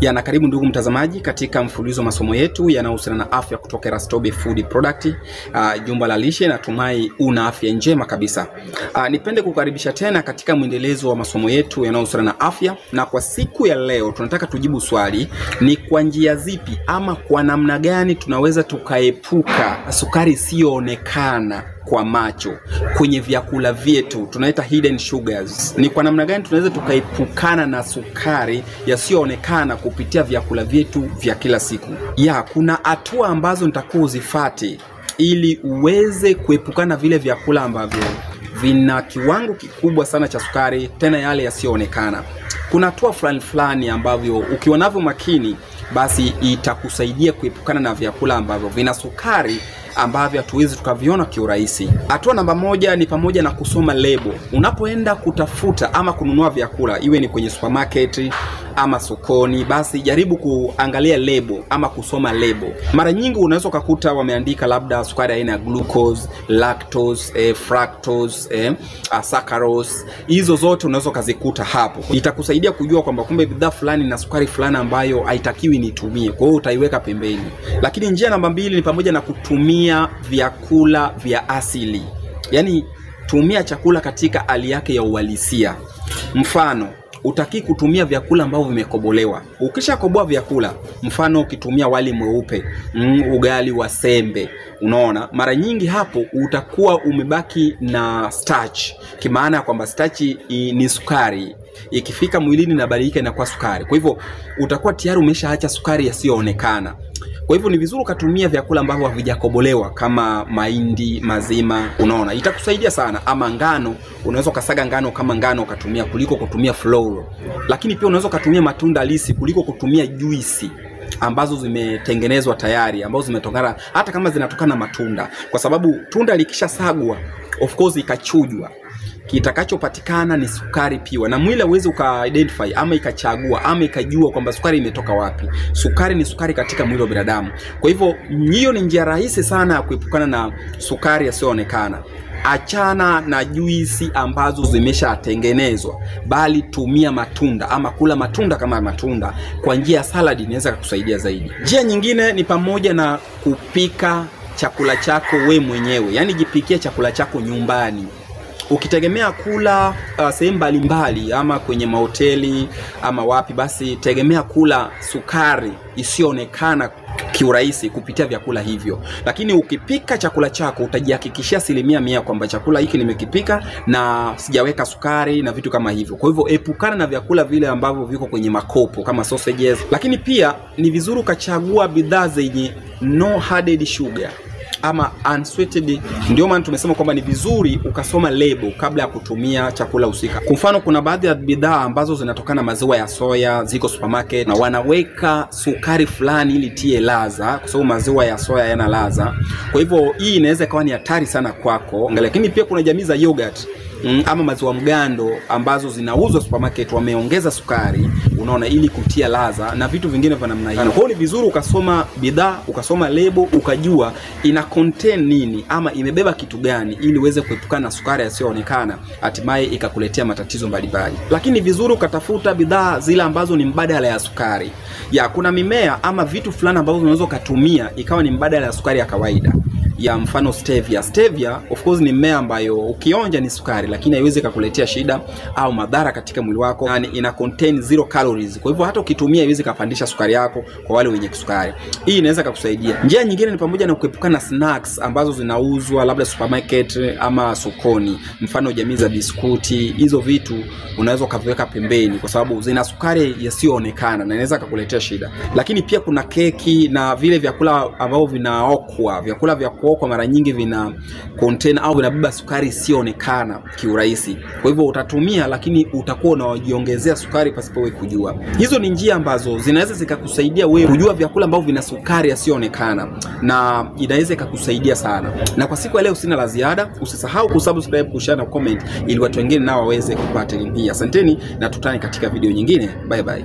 Na karibu ndugu mtazamaji katika mfululizo masomo yetu yanayohusiana na afya kutoka Rastobe Food Product, jumba la lishe. Natumai una afya njema kabisa. Nipende kukaribisha tena katika mwendelezo wa masomo yetu yanayohusiana na afya, na kwa siku ya leo tunataka tujibu swali, ni kwa njia zipi ama kwa namna gani tunaweza tukaepuka sukari isiyoonekana kwa macho kwenye vyakula vyetu, tunaita hidden sugars. Ni kwa namna gani tunaweza tukaepukana na sukari yasiyoonekana kupitia vyakula vyetu vya kila siku. Kuna hatua ambazo nitakuwa uzifuate ili uweze kuepukana vile vyakula ambavyo vina kiwango kikubwa sana cha sukari, tena yale yasiyoonekana. Kuna hatua fulani ambavyo ukiwa navyo makini, basi itakusaidia kuepukana na vyakula ambavyo vina sukari ambavyo hatuwezi tukaviona kiurahisi. Hatua namba moja ni pamoja na kusoma lebo. Unapoenda kutafuta ama kununua vyakula, iwe ni kwenye supermarket ama sokoni, basi jaribu kuangalia lebo ama kusoma lebo. Mara nyingi unaweza kukuta wameandika labda sukari aina ya glucose, lactose, fructose, saccharose. Hizo zote unaweza kuzikuta hapo. Itakusaidia kujua kwamba kumbe bidhaa fulani na sukari fulani ambayo haitakiwi nitumie. Kwa hiyo utaiweka pembeni. Lakini njia namba 2 ni pamoja na kutumia vyakula vya asili. Yaani tumia chakula katika hali yake ya uhalisia. Mfano, utaki kutumia vyakula ambavyo vimekobolewa. Ukishakoboa vyakula, mfano ukitumia wali mweupe, ugali wa sembe, unaona, mara nyingi hapo utakuwa umebaki na starch. Kimaana kwamba starch ni sukari. Ikifika mwilini inabadilika inakuwa sukari. Kwa hivyo utakuwa tayari umeshaacha sukari yasiyoonekana. Kwa hivyo ni vizuri kutumia vyakula ambavyo havijakobolewa kama mahindi mazima, unaona. Itakusaidia sana. Ama ngano, unaweza kusaga ngano kama ngano ukatumia kuliko kutumia flour. Lakini pia unaweza kutumia matunda halisi kuliko kutumia juisi ambazo zimetengenezwa tayari, ambazo zimetokana, hata kama zinatokana na matunda, kwa sababu tunda likishasagwa, of course ikachujwa, kitakachopatikana ni sukari piwa, na mwili hauwezi ukaidentify ama ikachagua ama ikajua kwamba sukari imetoka wapi. Sukari ni sukari katika mwili wa binadamu. Kwa hivyo hiyo ni njia rahisi sana ya kuepukana na sukari isiyoonekana. Achana na juisi ambazo zimeshatengenezwa, bali tumia matunda ama kula matunda kama matunda. Kwa njia ya salad inaweza kukusaidia zaidi. Njia nyingine ni pamoja na kupika chakula chako we mwenyewe. Yaani jipikie chakula chako nyumbani. Ukitegemea kula sehemu mbalimbali ama kwenye mahoteli ama wapi, basi tegemea kula sukari isiyoonekana kiurahisi kupitia vyakula hivyo. Lakini ukipika chakula chako, utajihakikishia 100% kwamba chakula hiki nimekipika na sijaweka sukari na vitu kama hivyo. Kwa hivyo epukana na vyakula vile ambavyo viko kwenye makopo kama sausages. Lakini pia ni vizuri ukachagua bidhaa zenye no added sugar ama unsweetened. Ndio maana tumesema kwamba ni vizuri ukasoma lebo kabla ya kutumia chakula husika. Kwa mfano, kuna baadhi ya bidhaa ambazo zinatokana maziwa ya soya, ziko supermarket, na wanaweka sukari fulani ili tie ladha, kwa sababu maziwa ya soya yana ladha. Kwa hivyo hii inaweza kuwa ni hatari sana kwako. Lakini pia kuna jamii za yogurt ama maziwa mgando ambazo zinauzwa supermarket, wameongeza sukari, unaona, ili kutia ladha na vitu vingine vya namna hiyo. Kwa hiyo ni vizuri ukasoma bidhaa, ukasoma lebo, ukajua ina contain nini ama imebeba kitu gani, ili uweze kuepukana na sukari isiyoonekana, hatimaye ikakuletea matatizo mbalimbali. Lakini vizuri ukatafuta bidhaa zile ambazo ni mbadala ya sukari. Kuna mimea ama vitu fulani ambavyo unaweza kutumia ikawa ni mbadala ya sukari ya kawaida. Mfano stevia. Stevia of course ni mmea ambayo ukionja ni sukari, lakini haiwezi kukuletea shida au madhara katika mwili wako. Ina contain 0 calories. Kwa hivyo hata ukitumia haiwezi kupandisha sukari yako kwa wale wenye kisukari. Hii inaweza kukusaidia. Njia nyingine ni pamoja na kuepukana na snacks ambazo zinauzwa labda supermarket ama sokoni. Mfano jamii za biskuti, hizo vitu unaweza kuviweka pembeni kwa sababu zina sukari yasiyoonekana na inaweza kukuletea shida. Lakini pia kuna keki na vile vyakula ambavyo vinaokwa. Vyakula vya kwa mara nyingi vina contain au vinabeba sukari isiyoonekana kiurahisi. Kwa hivyo utatumia, lakini utakuwa unajiongezea sukari pasipo wewe kujua. Hizo ni njia ambazo zinaweza zikakusaidia wewe kujua vyakula ambavyo vina sukari isiyoonekana, na inaweza kukusaidia sana. Na kwa siku ya leo sina la ziada. Usisahau kusubscribe, kushare na comment ili watu wengine nao waweze kupata elimu hii. Asanteni na tutane katika video nyingine. Bye bye.